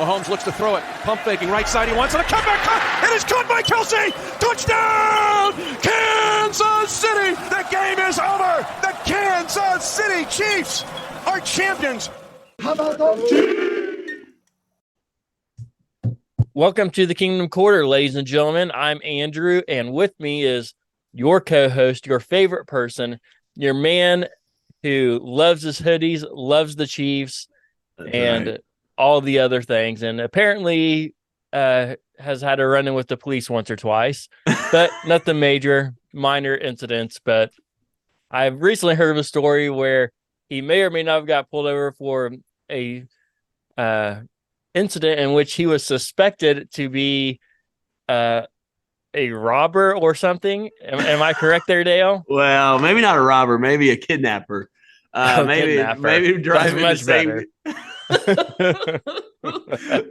Mahomes looks to throw it. Pump faking, right side. He wants it. A comeback cut. It is caught by Kelsey. Touchdown, Kansas City. The game is over. The Kansas City Chiefs are champions. How about those Chiefs? Welcome to the Kingdom Quarter, ladies and gentlemen. I'm Andrew, and with me is your co-host, your favorite person, your man who loves his hoodies, loves the Chiefs, and all the other things, and apparently has had a run-in with the police once or twice, but nothing major, minor incidents. But I've recently heard of a story where he may or may not have got pulled over for a incident in which he was suspected to be a robber or something. Am I correct there, Dale? Well, maybe not a robber, maybe a kidnapper. Maybe driving the same.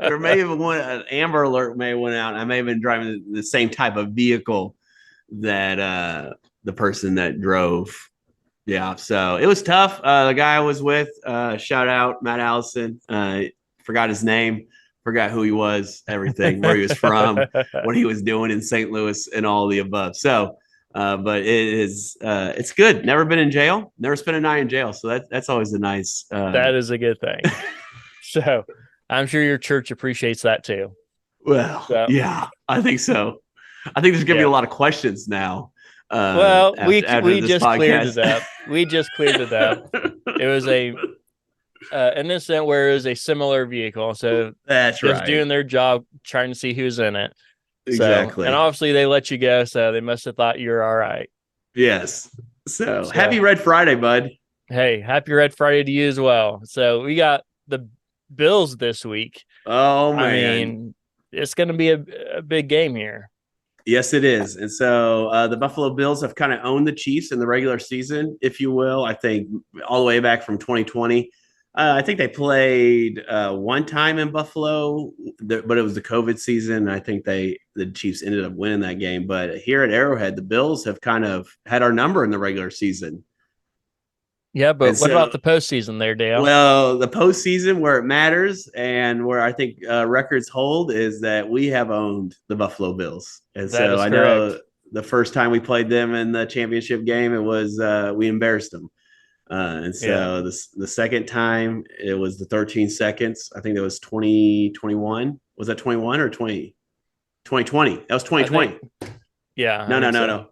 Or maybe an Amber Alert may have went out. I may have been driving the same type of vehicle that the person that drove. Yeah, so it was tough. The guy I was with, shout out Matt Allison. Forgot his name, forgot who he was, everything, where he was from, what he was doing in St. Louis, and all the above. So, but it's good. Never been in jail. Never spent a night in jail. So that's always a nice. That is a good thing. So I'm sure your church appreciates that too. Well, yeah, I think so. I think there's going to be a lot of questions now. We just cleared it up. We just cleared it up. It was an incident where it was a similar vehicle. So that's just doing their job, trying to see who's in it. Exactly. So, and obviously they let you go, so they must have thought you're all right. Yes. So happy Red Friday, bud. Hey, happy Red Friday to you as well. So we got the Bills this week. Oh, man. I mean, it's going to be a big game here. Yes, it is. And so the Buffalo Bills have kind of owned the Chiefs in the regular season, if you will. I think all the way back from 2020. I think they played one time in Buffalo, but it was the COVID season. I think the Chiefs ended up winning that game. But here at Arrowhead, the Bills have kind of had our number in the regular season. Yeah, but what about the postseason there, Dale? Well, the postseason, where it matters and where I think records hold, is that we have owned the Buffalo Bills. And so I know the first time we played them in the championship game, it was we embarrassed them. And so the second time, it was the 13 seconds. I think that was 2021. Was that 21 or 20? 2020. That was 2020. Yeah. No.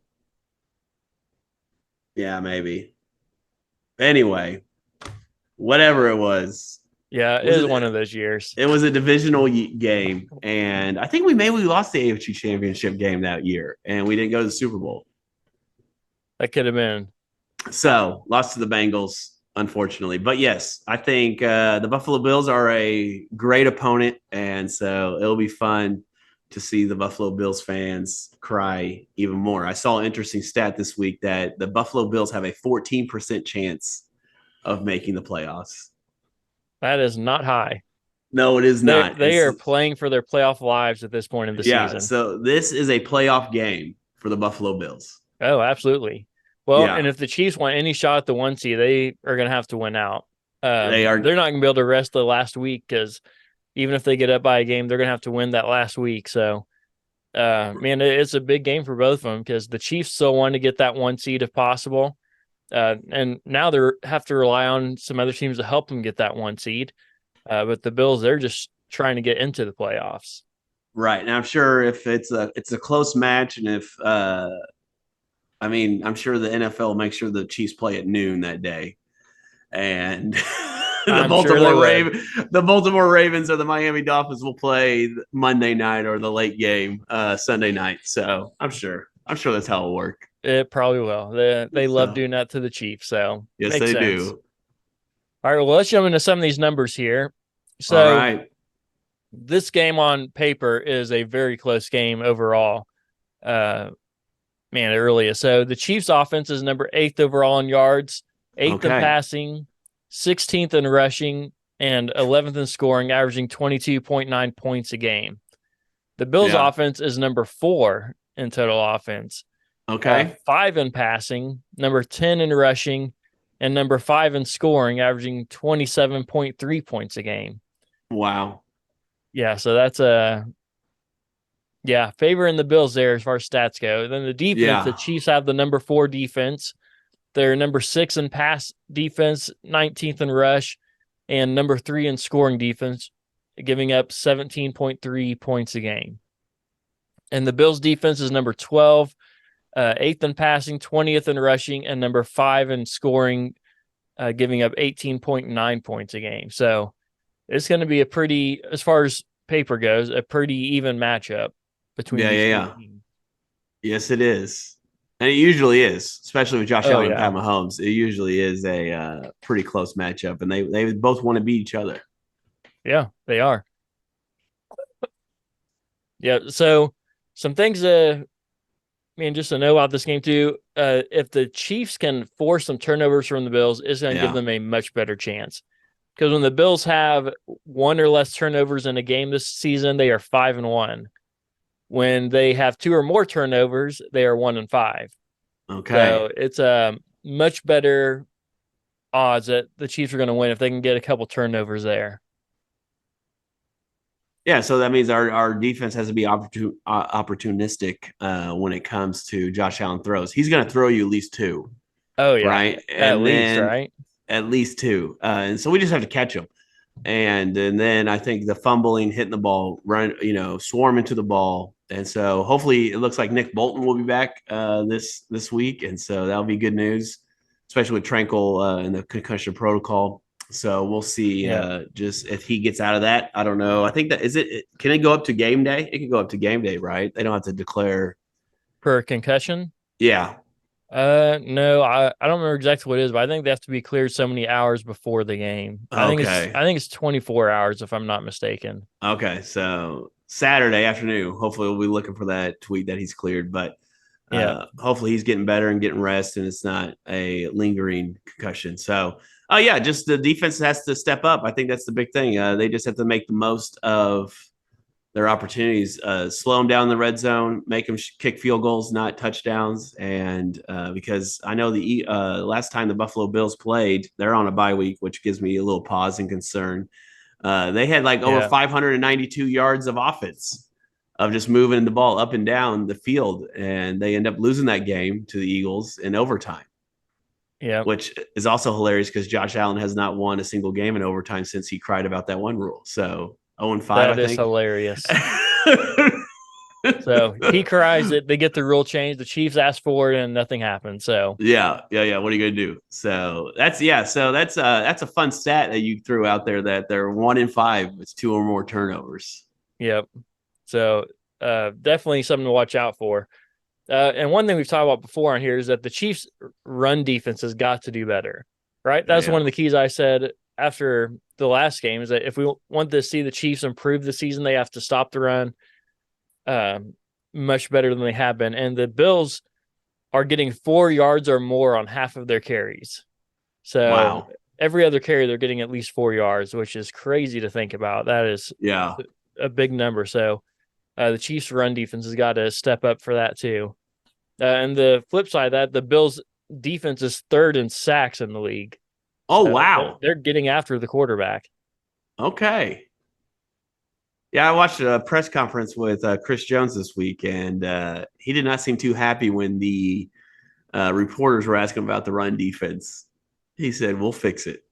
Yeah, maybe. Anyway, whatever it was. Yeah, it was one of those years. It was a divisional game, and I think we lost the AFC Championship game that year, and we didn't go to the Super Bowl. That could have been. So, lost to the Bengals, unfortunately. But yes, I think the Buffalo Bills are a great opponent, and so it'll be fun to see the Buffalo Bills fans cry even more. I saw an interesting stat this week that the Buffalo Bills have a 14% chance of making the playoffs. That is not high. No, it is not. They are playing for their playoff lives at this point in the season. Yeah, so this is a playoff game for the Buffalo Bills. Oh, absolutely. Well, and if the Chiefs want any shot at the 1 seed, they are going to have to win out. They're not going to be able to rest the last week, because even if they get up by a game, they're going to have to win that last week. So, man, it's a big game for both of them, because the Chiefs still want to get that 1 seed if possible. And now they have to rely on some other teams to help them get that 1 seed. But the Bills, they're just trying to get into the playoffs. Right. And I'm sure if it's a close match, and if I'm sure the NFL will make sure the Chiefs play at noon that day. And the Baltimore Ravens or the Miami Dolphins will play Monday night or the late game Sunday night. So I'm sure that's how it'll work. It probably will. They love doing that to the Chiefs. So yes, they do. All right. Well, let's jump into some of these numbers here. So all right. This game on paper is a very close game overall. Man, it really is. So the Chiefs offense is number 8th overall in yards, 8th in passing, 16th in rushing, and 11th in scoring, averaging 22.9 points a game. The Bills offense is number 4 in total offense. Okay. 5 in passing, number 10 in rushing, and number 5 in scoring, averaging 27.3 points a game. Wow. Yeah, so that's favoring the Bills there as far as stats go. Then the defense, the Yeah. Chiefs have the number 4 defense. They're number 6 in pass defense, 19th in rush, and number 3 in scoring defense, giving up 17.3 points a game. And the Bills defense is number 12, 8th in passing, 20th in rushing, and number 5 in scoring, giving up 18.9 points a game. So it's going to be a pretty, as far as paper goes, a pretty even matchup between Yeah, these yeah, two yeah. teams. Yes, it is. And it usually is, especially with Josh Oh, Allen and yeah. Pat Mahomes. It usually is a pretty close matchup, and they both want to beat each other. Yeah, they are. Yeah. So some things just to know about this game too. If the Chiefs can force some turnovers from the Bills, it's going to give Yeah. them a much better chance. Because when the Bills have 1 or less turnovers in a game this season, they are 5-1. When they have 2 or more turnovers, they are 1-5. Okay. So it's a much better odds that the Chiefs are going to win if they can get a couple turnovers there. Yeah, so that means our defense has to be opportunistic when it comes to Josh Allen throws. He's going to throw you at least 2, Oh yeah, right? at And least, then right? at least 2, and so we just have to catch them. And then I think the fumbling, hitting the ball, swarming to the ball, and so hopefully it looks like Nick Bolton will be back this week, and so that'll be good news, especially with Tranquil in the concussion protocol. So we'll see Yeah. just if he gets out of that. I don't know. I think that is it. Can it go up to game day? It can go up to game day, right? They don't have to declare. Per concussion? Yeah. No, I don't remember exactly what it is, but I think they have to be cleared so many hours before the game. Okay. I think it's 24 hours if I'm not mistaken. Okay. So Saturday afternoon, hopefully we'll be looking for that tweet that he's cleared. But Yeah. hopefully he's getting better and getting rest, and it's not a lingering concussion. So, oh yeah, just the defense has to step up. I think that's the big thing. They just have to make the most of their opportunities, slow them down in the red zone, make them kick field goals, not touchdowns. And because I know the last time the Buffalo Bills played, they're on a bye week, which gives me a little pause and concern. They had like over Yeah. 592 yards of offense of just moving the ball up and down the field, and they end up losing that game to the Eagles in overtime. Yeah. Which is also hilarious because Josh Allen has not won a single game in overtime since he cried about that one rule. So 0-5, I That is think. hilarious. So he cries that they get the rule change. The Chiefs ask for it and nothing happens. So yeah. What are you gonna do? So that's a fun stat that you threw out there that they're 1-5 with 2 or more turnovers. yep. So definitely something to watch out for. And one thing we've talked about before on here is that the Chiefs' run defense has got to do better, right? That's one of the keys I said after the last game is that if we want to see the Chiefs improve the season, they have to stop the run much better than they have been. And the Bills are getting 4 yards or more on half of their carries. So Wow. every other carry, they're getting at least 4 yards, which is crazy to think about. That is a big number. So the Chiefs' run defense has got to step up for that too. And the flip side of that, the Bills' defense is 3rd in sacks in the league. Oh, So wow. they're getting after the quarterback. Okay. Yeah, I watched a press conference with Chris Jones this week, and he did not seem too happy when the reporters were asking about the run defense. He said, "We'll fix it.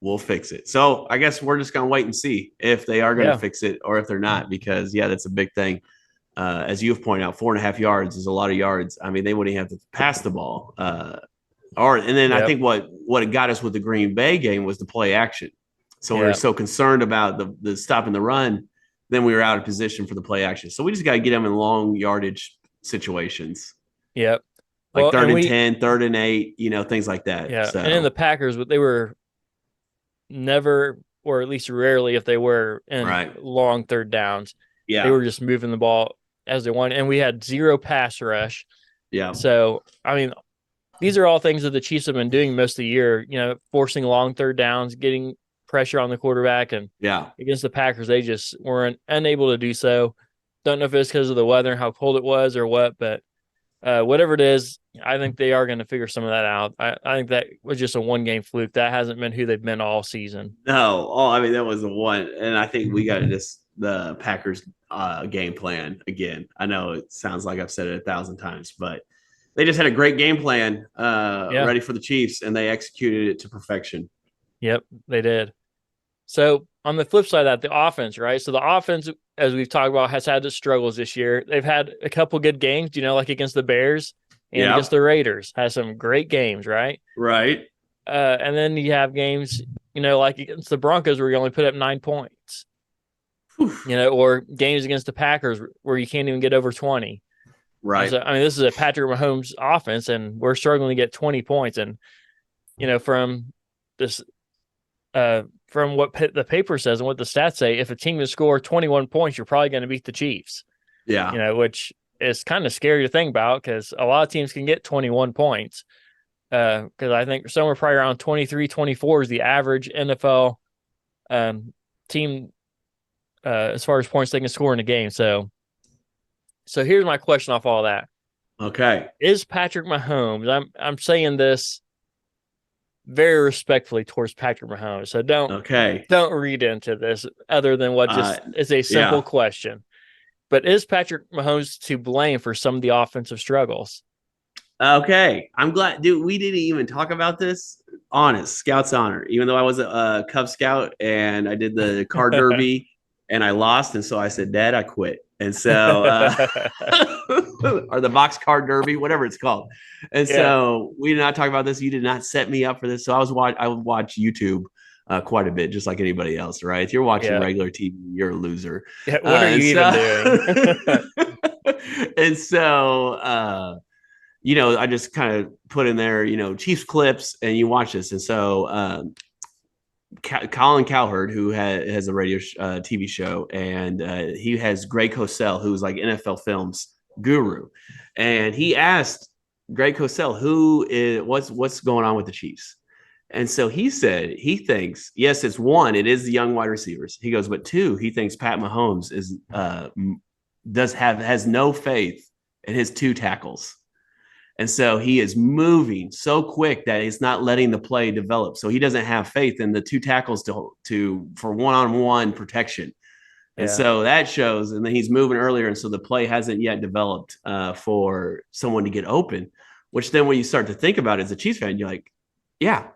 We'll fix it." So I guess we're just going to wait and see if they are going to fix it or if they're not, because, yeah, that's a big thing. As you've pointed out, 4.5 yards is a lot of yards. I mean, they wouldn't have to pass the ball. I think what it got us with the Green Bay game was the play action. So we were so concerned about the stopping the run, then we were out of position for the play action. So we just got to get them in long yardage situations. Yep. Like 3rd and 10, 3rd and 8, things like that. Yeah. So. And in the Packers, they were never, or at least rarely, if they were in long 3rd downs, they were just moving the ball as they wanted. And we had 0 pass rush. Yeah. So, I mean, these are all things that the Chiefs have been doing most of the year, forcing long 3rd downs, getting pressure on the quarterback. And against the Packers, they just weren't unable to do so. Don't know if it's because of the weather and how cold it was or what, but whatever it is, I think they are going to figure some of that out. I think that was just a 1-game fluke. That hasn't been who they've been all season. No, that was the one. And I think we got to just the Packers game plan again. I know it sounds like I've said it 1,000 times, but they just had a great game plan ready for the Chiefs, and they executed it to perfection. Yep, they did. So on the flip side of that, the offense, right? So the offense, as we've talked about, has had its struggles this year. They've had a couple good games, like against the Bears and against the Raiders. Has some great games, right? Right. And then you have games, like against the Broncos where you only put up 9 points. Or games against the Packers where you can't even get over 20. Right. So, this is a Patrick Mahomes offense, and we're struggling to get 20 points. And, from this, from what the paper says and what the stats say, if a team can score 21 points, you're probably going to beat the Chiefs. Yeah. Which is kind of scary to think about because a lot of teams can get 21 points. Because I think somewhere probably around 23, 24 is the average NFL team as far as points they can score in a game. So here's my question off all that. Okay. Is Patrick Mahomes, I'm saying this very respectfully towards Patrick Mahomes. So don't read into this other than what just is a simple question. But is Patrick Mahomes to blame for some of the offensive struggles? Okay. I'm glad, dude, we didn't even talk about this. Honest, Scout's honor. Even though I was a Cub Scout and I did the car derby and I lost. And so I said, Dad, I quit. And so, or the box car derby, whatever it's called. And so we did not talk about this. You did not set me up for this. So I would watch YouTube quite a bit, just like anybody else, right? If you're watching regular TV, you're a loser. What are you even doing? And so, I just kind of put in there, Chiefs clips, and you watch this. And so Colin Cowherd, who has a radio TV show, and he has Greg Cosell, who's like NFL Films guru. And he asked Greg Cosell, what's going on with the Chiefs? And so he said he thinks, yes, it's one, it is the young wide receivers. He goes, but two, he thinks Pat Mahomes has no faith in his two tackles. And so he is moving so quick that he's not letting the play develop. So he doesn't have faith in the two tackles for one-on-one protection. And so that shows, and then he's moving earlier. And so the play hasn't yet developed for someone to get open, which then when you start to think about it as a Chiefs fan, you're like, yeah,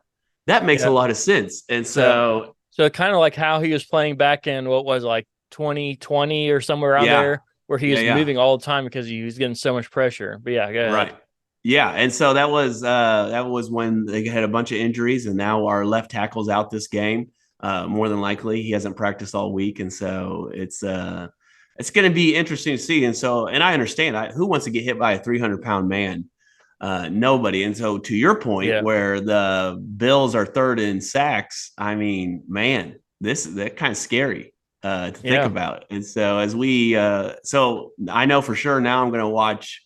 that makes a lot of sense. And so kind of like how he was playing back in what was like 2020 or somewhere around there, where he was moving all the time because he was getting so much pressure. But go ahead. Right. Yeah, and so that was when they had a bunch of injuries, and now our left tackle's out this game. More than likely, he hasn't practiced all week, and so it's going to be interesting to see. And I understand who wants to get hit by a 300-pound man? Nobody. And so to your point, where the Bills are third in sacks, I mean, man, that kind of scary to think about. And so as so I know for sure now I'm going to watch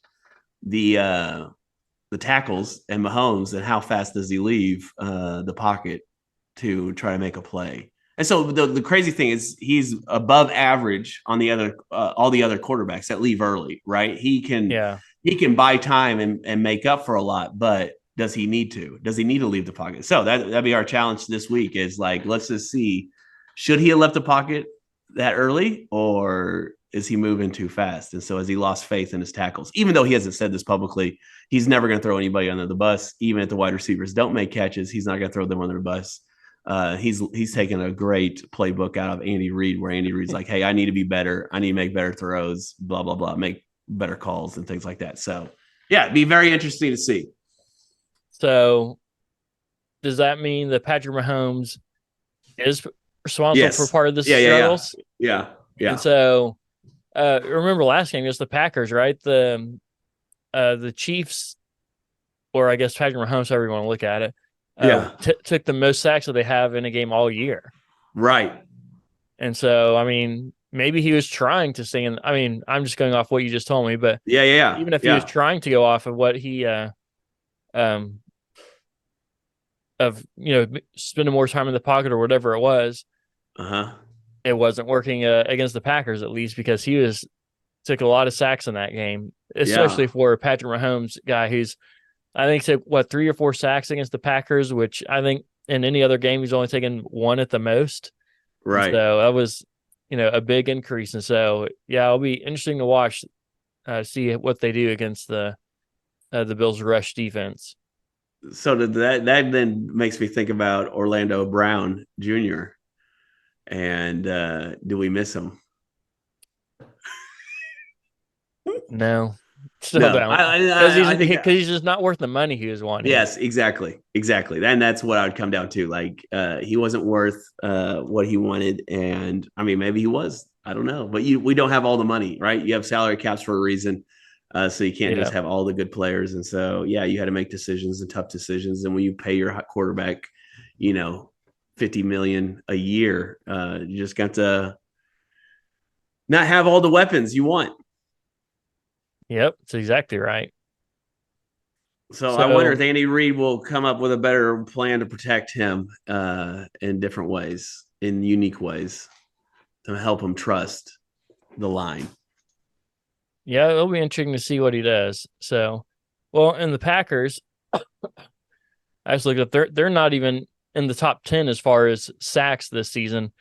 the tackles and Mahomes and how fast does he leave the pocket to try to make a play. And so the crazy thing is he's above average on the other all the other quarterbacks that leave early, right? He can buy time and make up for a lot, but does he need to? Does he need to leave the pocket? So that'd be our challenge this week is like, let's just see, should he have left the pocket that early, or is he moving too fast? And so has he lost faith in his tackles? Even though he hasn't said this publicly, he's never going to throw anybody under the bus. Even if the wide receivers don't make catches, he's not going to throw them under the bus. He's taken a great playbook out of Andy Reid, where Andy Reid's like, hey, I need to be better. I need to make better throws, blah, blah, blah, make better calls and things like that. So, it'd be very interesting to see. So does that mean that Patrick Mahomes is responsible for part of this struggles? Yeah. And so remember last game, it was the Packers, right? The Chiefs, or I guess Patrick Mahomes, however you want to look at it, took the most sacks that they have in a game all year. Right. And so, I mean, maybe he was trying to sing. I mean, I'm just going off what you just told me, but even if he was trying to go off of what he, spending more time in the pocket or whatever it was, it wasn't working against the Packers, at least, because he took a lot of sacks in that game, especially for a Patrick Mahomes guy who's, I think, took 3 or 4 sacks against the Packers, which I think in any other game he's only taken 1 at the most. Right. And so a big increase. And so, yeah, it'll be interesting to watch, see what they do against the Bills' rush defense. So that then makes me think about Orlando Brown Jr. And do we miss him? No, still No, don't, because I think he's just not worth the money he was wanting. yes, exactly. And that's what I would come down to. Like he wasn't worth what he wanted, and I mean maybe he was. I don't know, but we don't have all the money, right? You have salary caps for a reason, so you can't just have all the good players. And so yeah, you had to make decisions and tough decisions. And when you pay your quarterback, 50 million a year, you just got to not have all the weapons you want. Yep, that's exactly right. So I wonder if Andy Reid will come up with a better plan to protect him in different ways, in unique ways, to help him trust the line. Yeah, it'll be interesting to see what he does. So, well, in the Packers, I just looked up. They're not even in the top 10 as far as sacks this season.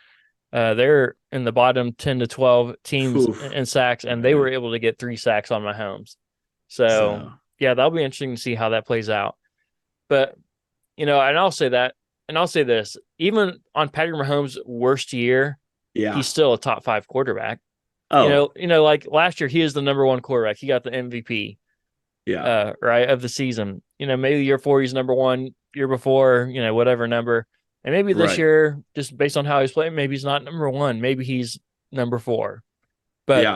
They're in the bottom 10 to 12 teams in sacks, and they were able to get 3 sacks on Mahomes. So yeah, that'll be interesting to see how that plays out. But, and I'll say that, and I'll say this, even on Patrick Mahomes' worst year, he's still a top 5 quarterback. Oh, like last year, he is the number 1 quarterback. He got the MVP, right, of the season. Maybe year 4, he's number 1, year before, whatever number. And maybe this year, just based on how he's playing, maybe he's not number 1. Maybe he's number 4. But,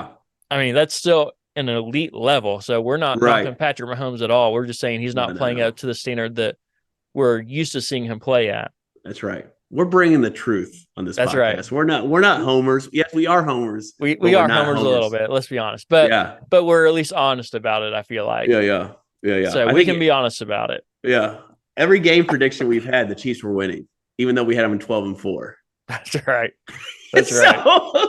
I mean, that's still an elite level. So we're not knocking Patrick Mahomes at all. We're just saying he's not playing up to the standard that we're used to seeing him play at. That's right. We're bringing the truth on this podcast. Right. We're not homers. Yes, we are homers. We are homers a little bit, let's be honest. But we're at least honest about it, I feel like. Yeah. So we can be honest about it. Yeah. Every game prediction we've had, the Chiefs were winning, even though we had them in 12-4. That's right. That's right.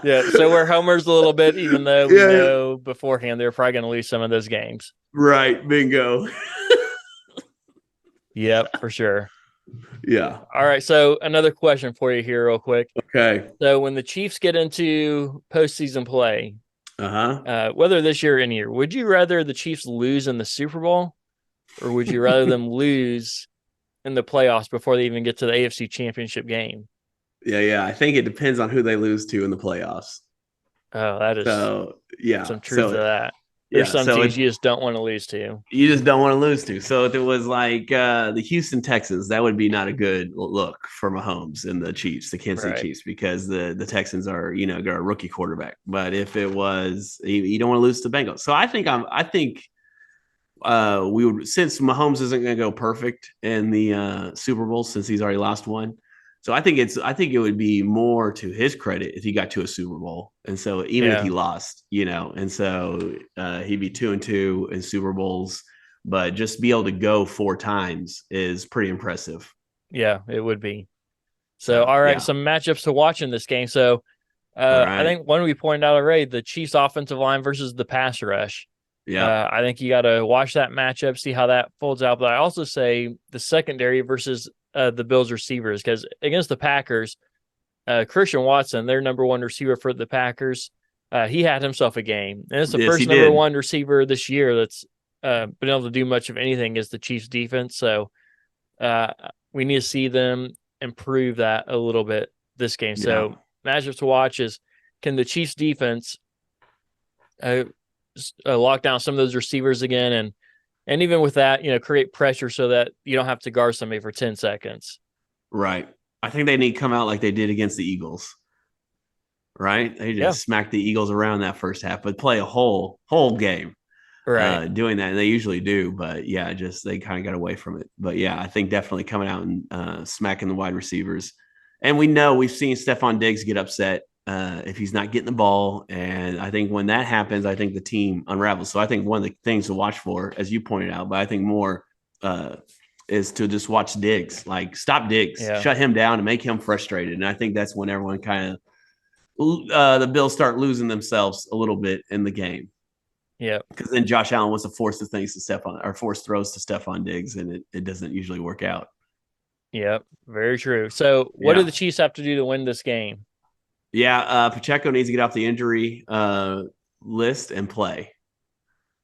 Yeah, so we're homers a little bit, even though we know beforehand they're probably going to lose some of those games. Right. Bingo. Yep, for sure. Yeah. All right. So another question for you here real quick. Okay. So when the Chiefs get into postseason play, whether this year or any year, would you rather the Chiefs lose in the Super Bowl, or would you rather them lose in the playoffs before they even get to the AFC Championship game? Yeah. I think it depends on who they lose to in the playoffs. Oh, that is some truth to that. There's some teams you just don't want to lose to. You just don't want to lose to. So if it was like the Houston Texans, that would be not a good look for Mahomes and the Chiefs, the Kansas City Chiefs, because the Texans are, got a rookie quarterback. But if it was, you don't want to lose to Bengals. So I think we would, since Mahomes isn't going to go perfect in the Super Bowl since he's already lost one. So I think it would be more to his credit if he got to a Super Bowl. And so even if he lost, and so he'd be 2-2 in Super Bowls, but just be able to go 4 times is pretty impressive. Yeah, it would be. So, all right, some matchups to watch in this game. So I think one we pointed out already, the Chiefs offensive line versus the pass rush. Yeah, I think you got to watch that matchup, see how that folds out. But I also say the secondary versus the Bills receivers, because against the Packers, Christian Watson, their number 1 receiver for the Packers, he had himself a game. And it's the first number 1 receiver this year that's been able to do much of anything against the Chiefs defense. So we need to see them improve that a little bit this game. So matchups to watch is, can the Chiefs defense lock down some of those receivers again, and even with that, create pressure so that you don't have to guard somebody for 10 seconds. Right. I think they need to come out like they did against the Eagles. Right. They just smacked the Eagles around that first half, but play a whole game. Right. Doing that. And they usually do, but they kind of got away from it. But I think definitely coming out and smacking the wide receivers. And we've seen Stephon Diggs get upset if he's not getting the ball. And I think when that happens, I think the team unravels. So I think one of the things to watch for, as you pointed out, but I think more is to just watch Diggs, like stop Diggs, shut him down and make him frustrated. And I think that's when everyone kind of the Bills start losing themselves a little bit in the game. Yeah. Because then Josh Allen wants to force the things to Stephon, or force throws to Stephon Diggs, and it doesn't usually work out. Yep. Very true. So what do the Chiefs have to do to win this game? Yeah, Pacheco needs to get off the injury list and play.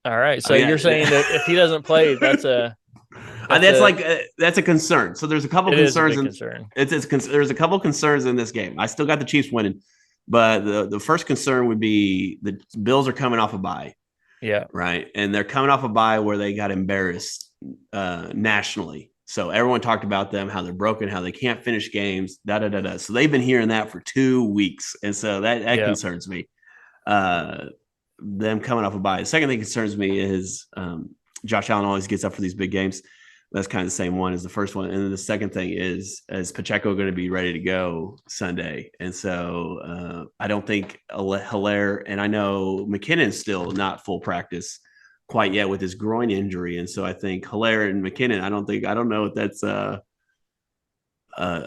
All right. I So mean, you're saying that if he doesn't play, that's a that's a concern. So there's a couple it is a concerns, big and concern. there's a couple concerns in this game. I still got the Chiefs winning, but the first concern would be the Bills are coming off a bye, Yeah. right? And they're coming off a bye where they got embarrassed nationally. So everyone talked about them, how they're broken, how they can't finish games, da da da da. So they've been hearing that for 2 weeks, and so that Yeah. concerns me. Uh, them coming off a bye. The second thing that concerns me is Josh Allen always gets up for these big games. That's kind of the same one as the first one. And then the second thing is Pacheco going to be ready to go Sunday? And so I don't think Hilaire, and I know McKinnon's still not full practice quite yet with his groin injury. And so I think Hilaire and McKinnon, I don't know if that's a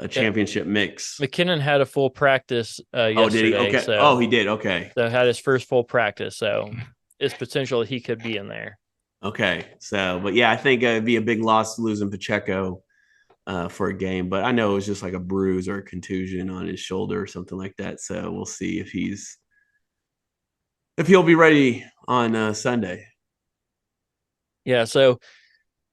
championship mix. McKinnon had a full practice Oh, did he? yesterday. Okay. So He did. Okay. so had his first full practice. So it's potential that he could be in there. Okay. So, but yeah, I think it'd be a big loss losing Pacheco for a game. But I know it was just like a bruise or a contusion on his shoulder or something like that. So we'll see if he'll be ready on Sunday. Yeah. So,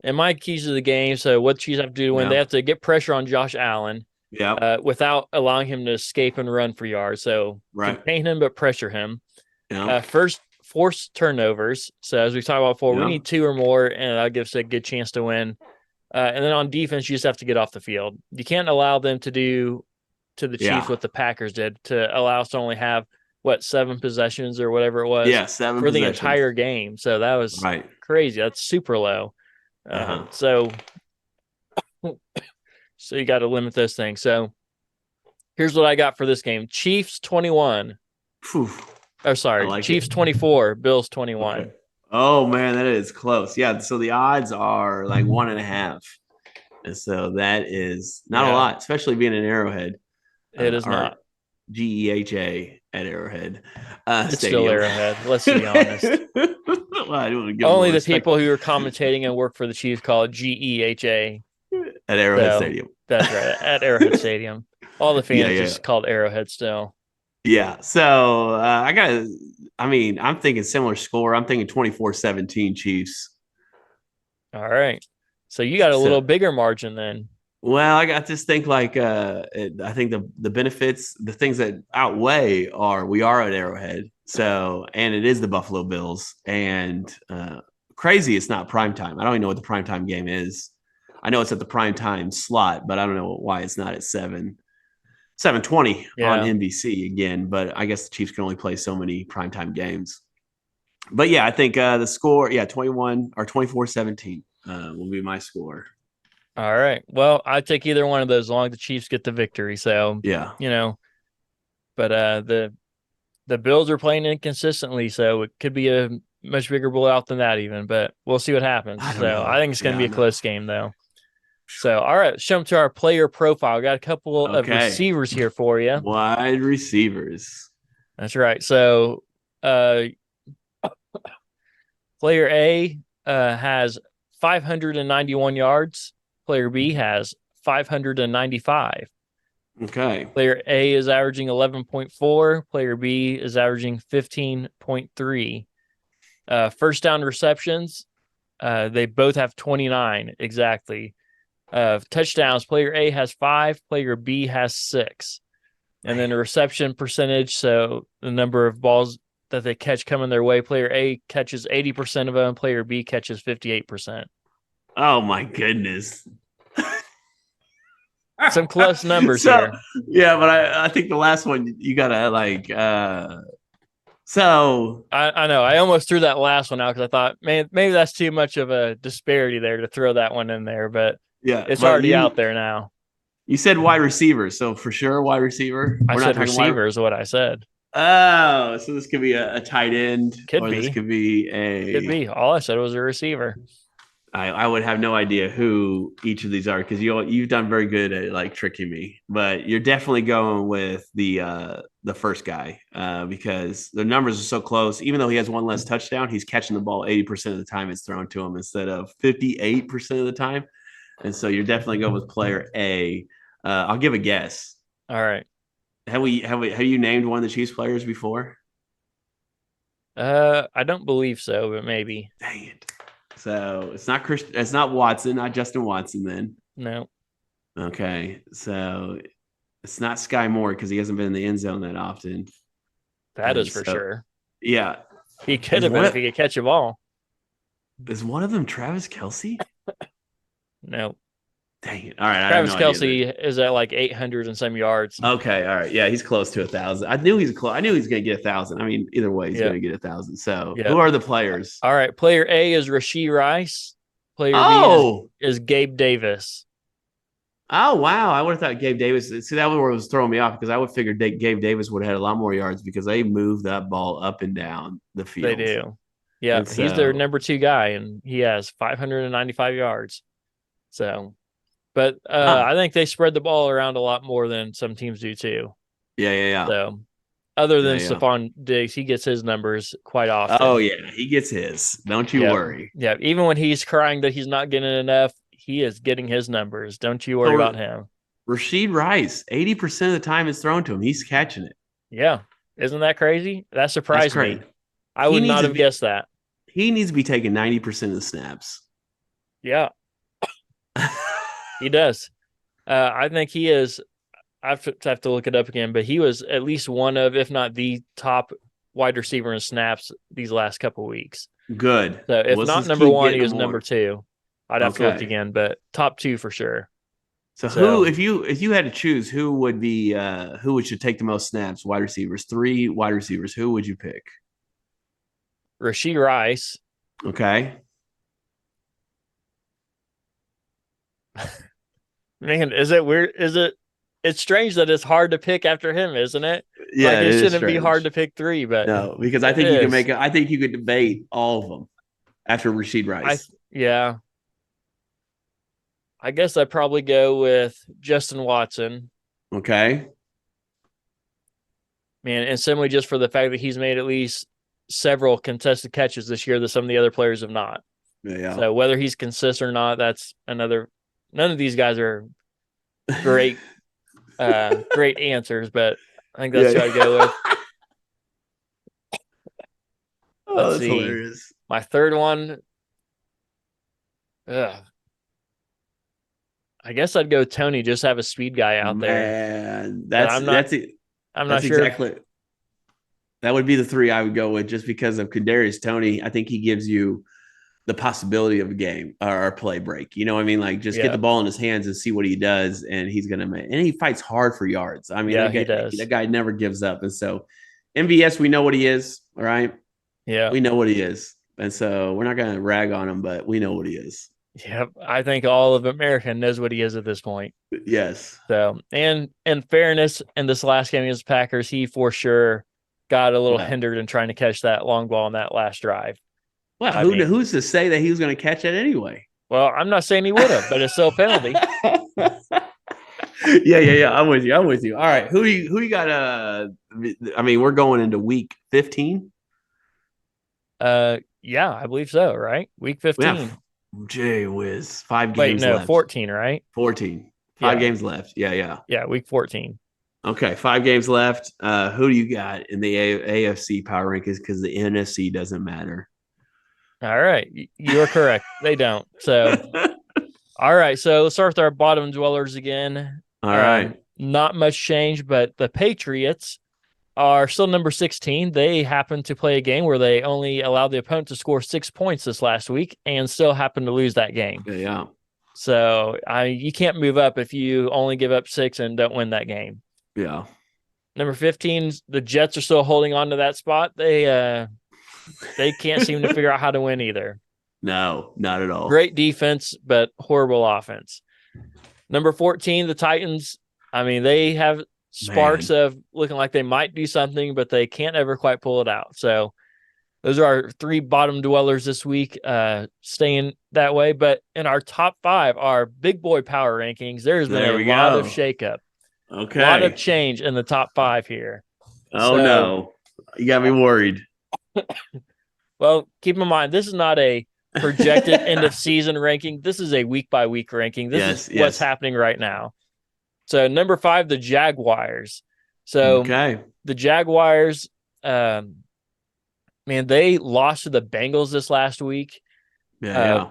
and my keys to the game. So what Chiefs have to do to win, they have to get pressure on Josh Allen. Yeah. Without allowing him to escape and run for yards. So contain him, but pressure him. Yeah. First, force turnovers. So as we talked about before, we need 2 or more, and that gives us a good chance to win. And then on defense, you just have to get off the field. You can't allow them to do to the Chiefs what the Packers did, to allow us to only have 7 possessions or whatever it was 7 for the entire game. So that was crazy. That's super low. So you got to limit those things. So here's what I got for this game. Chiefs 21. Oh, sorry. Chiefs 24, Bills 21. Okay. Oh, man, that is close. Yeah, so the odds are like 1.5. And so that is not a lot, especially being an Arrowhead. It is not. GEHA at Arrowhead it's Stadium. Still Arrowhead. Let's be honest. Only the people who are commentating and work for the Chiefs call it GEHA. At Arrowhead Stadium. That's right. At Arrowhead Stadium. All the fans just called Arrowhead still. Yeah. So I'm thinking similar score. I'm thinking 24-17 Chiefs. All right. So you got a little bigger margin then. Well, I just think like I think the benefits, the things that outweigh we are at Arrowhead. So, and it is the Buffalo Bills, and crazy it's not primetime. I don't even know what the primetime game is. I know it's at the primetime slot, but I don't know why it's not at 7:20 on NBC again. But I guess the Chiefs can only play so many primetime games. But yeah, I think the score, 21 or 24-17 will be my score. All right. Well, I take either one of those as long as the Chiefs get the victory. So but the Bills are playing inconsistently, so it could be a much bigger blowout than that even. But we'll see what happens. I think it's going to be a close game though. So, all right, let's jump to our player profile. Got a couple of receivers here for you. Wide receivers. That's right. So, player A has 591 yards. Player B has 595. Okay. Player A is averaging 11.4. Player B is averaging 15.3. First down receptions, they both have 29 exactly. Touchdowns, player A has 5, player B has 6. And then the reception percentage, so the number of balls that they catch coming their way, player A catches 80% of them, player B catches 58%. Oh, my goodness. Some close numbers here. Yeah, but I think the last one, you got to so I know. I almost threw that last one out because I thought, man, maybe that's too much of a disparity there to throw that one in there, but it's already out there now. You said wide receiver, so for sure wide receiver. I said receiver is what I said. Oh, so this could be a tight end. This could be all I said was a receiver. I would have no idea who each of these are because you've done very good at like tricking me, but you're definitely going with the first guy because the numbers are so close. Even though he has one less touchdown, he's catching the ball 80% of the time it's thrown to him instead of 58% of the time. And so you're definitely going with player A. I'll give a guess. All right. Have you named one of the Chiefs players before? I don't believe so, but maybe. Dang it. So it's not it's not Watson, not Justin Watson then. No, Okay. So it's not Sky Moore because he hasn't been in the end zone that often. that is And for so sure. yeah. He could have been if he could catch a ball. Is one of them Travis Kelsey? No. Dang it. All right. I have Travis no idea. Kelsey is at like 800 and some yards. Okay. All right. Yeah, he's close to 1,000. I knew he's close. I knew he's gonna get 1,000. I mean, either way, he's Yep. gonna get 1,000. So Yep. who are the players? All right. Player A is Rashee Rice. Player Oh, B is Gabe Davis. oh wow. I would have thought Gabe Davis. See, that was throwing me off because I would figure Gabe Davis would have had a lot more yards because they moved that ball up and down the field. They do. Yeah. And He's their so- number 2 guy, and he has 595 yards. So, but I think they spread the ball around a lot more than some teams do too. Yeah. So, other than Yeah. Stephon Diggs, he gets his numbers quite often. Oh yeah, he gets his. Don't you Yep. worry. Yeah. Even when he's crying that he's not getting enough, he is getting his numbers. Don't you worry about him. Rasheed Rice, 80% of the time it's thrown to him. He's catching it. Yeah. Isn't that crazy? That surprised me. crazy. I He would needs not to have be- guessed that. He needs to be taking 90% of the snaps. Yeah, he does. I think he is. I have to look it up again, but he was at least one of, if not the top wide receiver in snaps these last couple weeks. Good. So if Let's not just number keep 1, he getting was more. number 2. I'd have to look Okay. again, but top 2 for sure. So So- who, if you had to choose, who would be who should take the most snaps? Wide receivers, 3 wide receivers. Who would you pick? Rashee Rice. Okay. Man, is it weird? It's strange that it's hard to pick after him, isn't it? Yeah, like it is shouldn't be strange. hard to pick 3, but No, because I it think you can is. make it. I think you could debate all of them after Rasheed Rice. Yeah. I guess I'd probably go with Justin Watson. Okay. Man, and simply just for the fact that he's made at least several contested catches this year that some of the other players have not. Yeah. So whether he's consistent or not, that's another. None of these guys are great, great answers, but I think that's what I'd go with. Oh, Let's that's see. hilarious. My third one. I guess I'd go Tony. Just have a speed guy out there. Man, I'm not that's sure. exactly. That would be the 3 I would go with, just because of Kadarius Toney. I think he gives you the possibility of a game or a play break. You know what I mean? Like, just get the ball in his hands and see what he does, and he's gonna make. And he fights hard for yards. I mean, he does. That guy never gives up. And so, MVS, we know what he is. All right, Yeah, we know what he is, and so we're not gonna rag on him, but we know what he is. yeah. I think all of America knows what he is at this point. Yes. So, and in fairness, in this last game against Packers, he for sure got a little hindered in trying to catch that long ball on that last drive. Well, I mean- who's to say that he was going to catch it anyway? Well, I'm not saying he would have, but it's still a penalty. Yeah. I'm with you. All right, who you got? I mean, we're going into week 15. Yeah, I believe so. Right, week 15. Yeah. Gee whiz, 5 Wait, games no, left. 14. Right? 14. 5 Yeah. games left. Yeah. Yeah, week 14. Okay, 5 games left. Who do you got in the AFC power rankings? Because the NFC doesn't matter. All right, you're correct. They don't. So, all right. So let's start with our bottom dwellers again. All right. Not much change, but the Patriots are still number 16. They happen to play a game where they only allowed the opponent to score 6 points this last week and still happen to lose that game. Yeah. So you can't move up if you only give up 6 and don't win that game. Yeah. Number 15, the Jets are still holding on to that spot. They can't seem to figure out how to win either. No, not at all. Great defense, but horrible offense. Number 14, the Titans. I mean, they have sparks of looking like they might do something, but they can't ever quite pull it out. So those are our 3 bottom dwellers this week, staying that way. But in our top 5, our big boy power rankings, there's been There a we lot go. of shakeup, Okay. a lot of change in the top 5 here. Oh, So- no. You got me worried. Well, keep in mind, this is not a projected end of season ranking. This is a week by week ranking. This is what's happening right now. So number 5, the Jaguars. So Okay. the Jaguars, man, they lost to the Bengals this last week Yeah.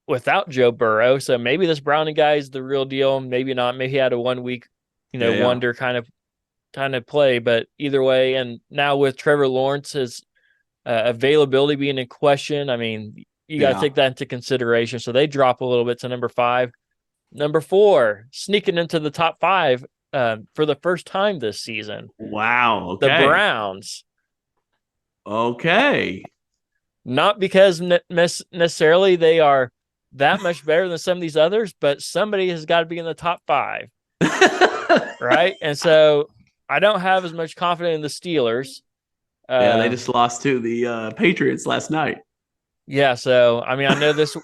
without Joe Burrow. So maybe this Browning guy is the real deal. Maybe not. Maybe he had a 1 week, Yeah. wonder kind of play. But either way, and now with Trevor Lawrence's availability being in question, I mean, you got to take that into consideration. So they drop a little bit to number 5. Number 4, sneaking into the top 5 for the first time this season. Wow. The Okay. Browns. Okay. Not because necessarily they are that much better than some of these others, but somebody has got to be in the top 5, right? And so I don't have as much confidence in the Steelers. Yeah, they just lost to the Patriots last night. Yeah, so I mean, I know this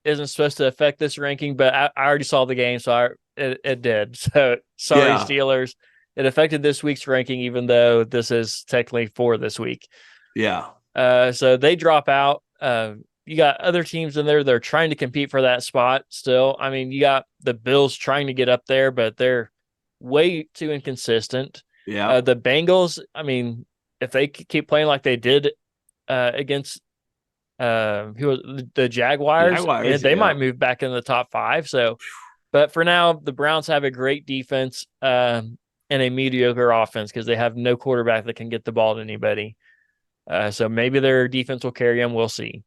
isn't supposed to affect this ranking, but I already saw the game, so it did. So sorry, Yeah. Steelers. It affected this week's ranking, even though this is technically for this week. Yeah. So they drop out. You got other teams in there that are trying to compete for that spot still. I mean, you got the Bills trying to get up there, but they're way too inconsistent. Yeah. The Bengals, I mean, if they keep playing like they did against who was the Jaguars, and they might move back in the top 5. So, but for now, the Browns have a great defense and a mediocre offense because they have no quarterback that can get the ball to anybody. So maybe their defense will carry them. We'll see.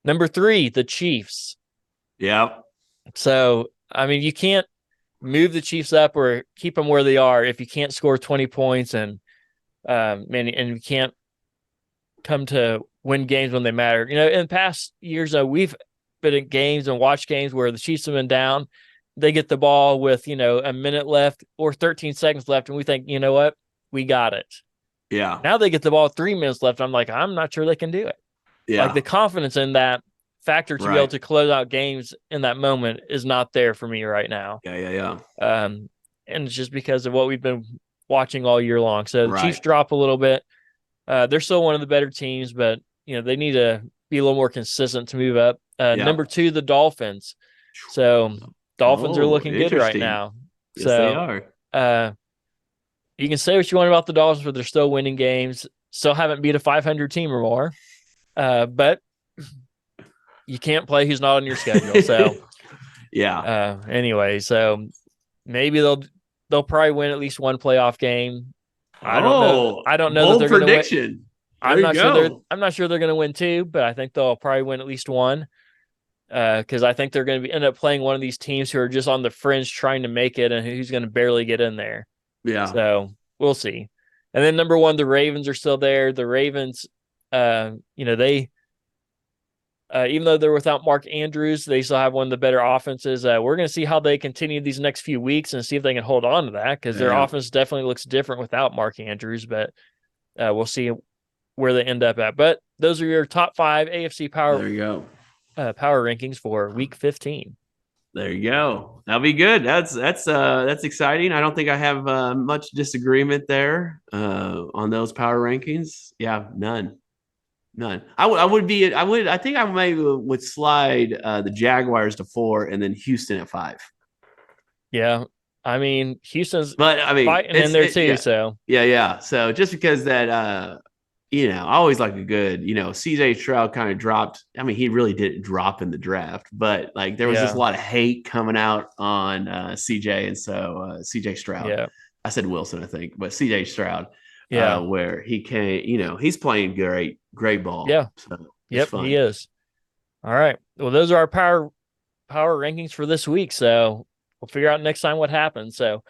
Number 3, the Chiefs. Yeah. So, I mean, you can't move the Chiefs up or keep them where they are if you can't score 20 points and you can't come to win games when they matter. In past years, we've been in games and watched games where the Chiefs have been down. They get the ball with, a minute left or 13 seconds left, and we think, you know what? We got it. Yeah. Now they get the ball 3 minutes left. I'm like, I'm not sure they can do it. Yeah. Like the confidence in that factor to be able to close out games in that moment is not there for me right now. Yeah. And it's just because of what we've been watching all year long. So the Chiefs drop a little bit. They're still one of the better teams, but they need to be a little more consistent to move up. Number 2, the Dolphins. So Dolphins are looking good right now. Yes, they are. You can say what you want about the Dolphins, but they're still winning games. Still haven't beat a 500 team or more. But you can't play who's not on your schedule. So yeah. Anyway, so maybe they'll probably win at least one playoff game. I don't know. I don't know that they're going to win. I'm not sure they're going to win 2, but I think they'll probably win at least 1. Because I think they're going to end up playing one of these teams who are just on the fringe trying to make it and who's going to barely get in there. Yeah. So we'll see. And then number 1, the Ravens are still there. The Ravens, they even though they're without Mark Andrews, they still have one of the better offenses. We're going to see how they continue these next few weeks and see if they can hold on to that because their offense definitely looks different without Mark Andrews. But we'll see where they end up at. But those are your top 5 AFC power. There you go. Power rankings for Week 15. There you go. That'll be good. That's exciting. I don't think I have much disagreement there on those power rankings. Yeah, none. I think I maybe would slide the Jaguars to 4 and then Houston at 5. Yeah. I mean, Houston's fighting in there too. Yeah. So yeah. So just because that I always like a good, CJ Stroud kind of dropped. I mean, he really didn't drop in the draft, but like there was just a lot of hate coming out on CJ. And so CJ Stroud, I said Wilson, I think, but CJ Stroud, where he can, he's playing great ball. Yeah. So he is. All right. Well, those are our power rankings for this week. So we'll figure out next time what happens. So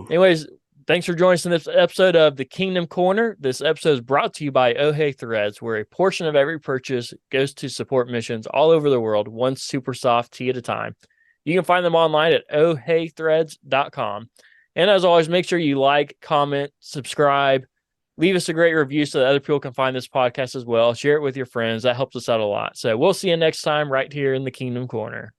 anyways, thanks for joining us in this episode of the Kingdom Corner. This episode is brought to you by Oh Hey Threads, where a portion of every purchase goes to support missions all over the world, one super soft tea at a time. You can find them online at ohheythreads.com. And as always, make sure you like, comment, subscribe, leave us a great review so that other people can find this podcast as well. Share it with your friends. That helps us out a lot. So we'll see you next time right here in the Kingdom Corner.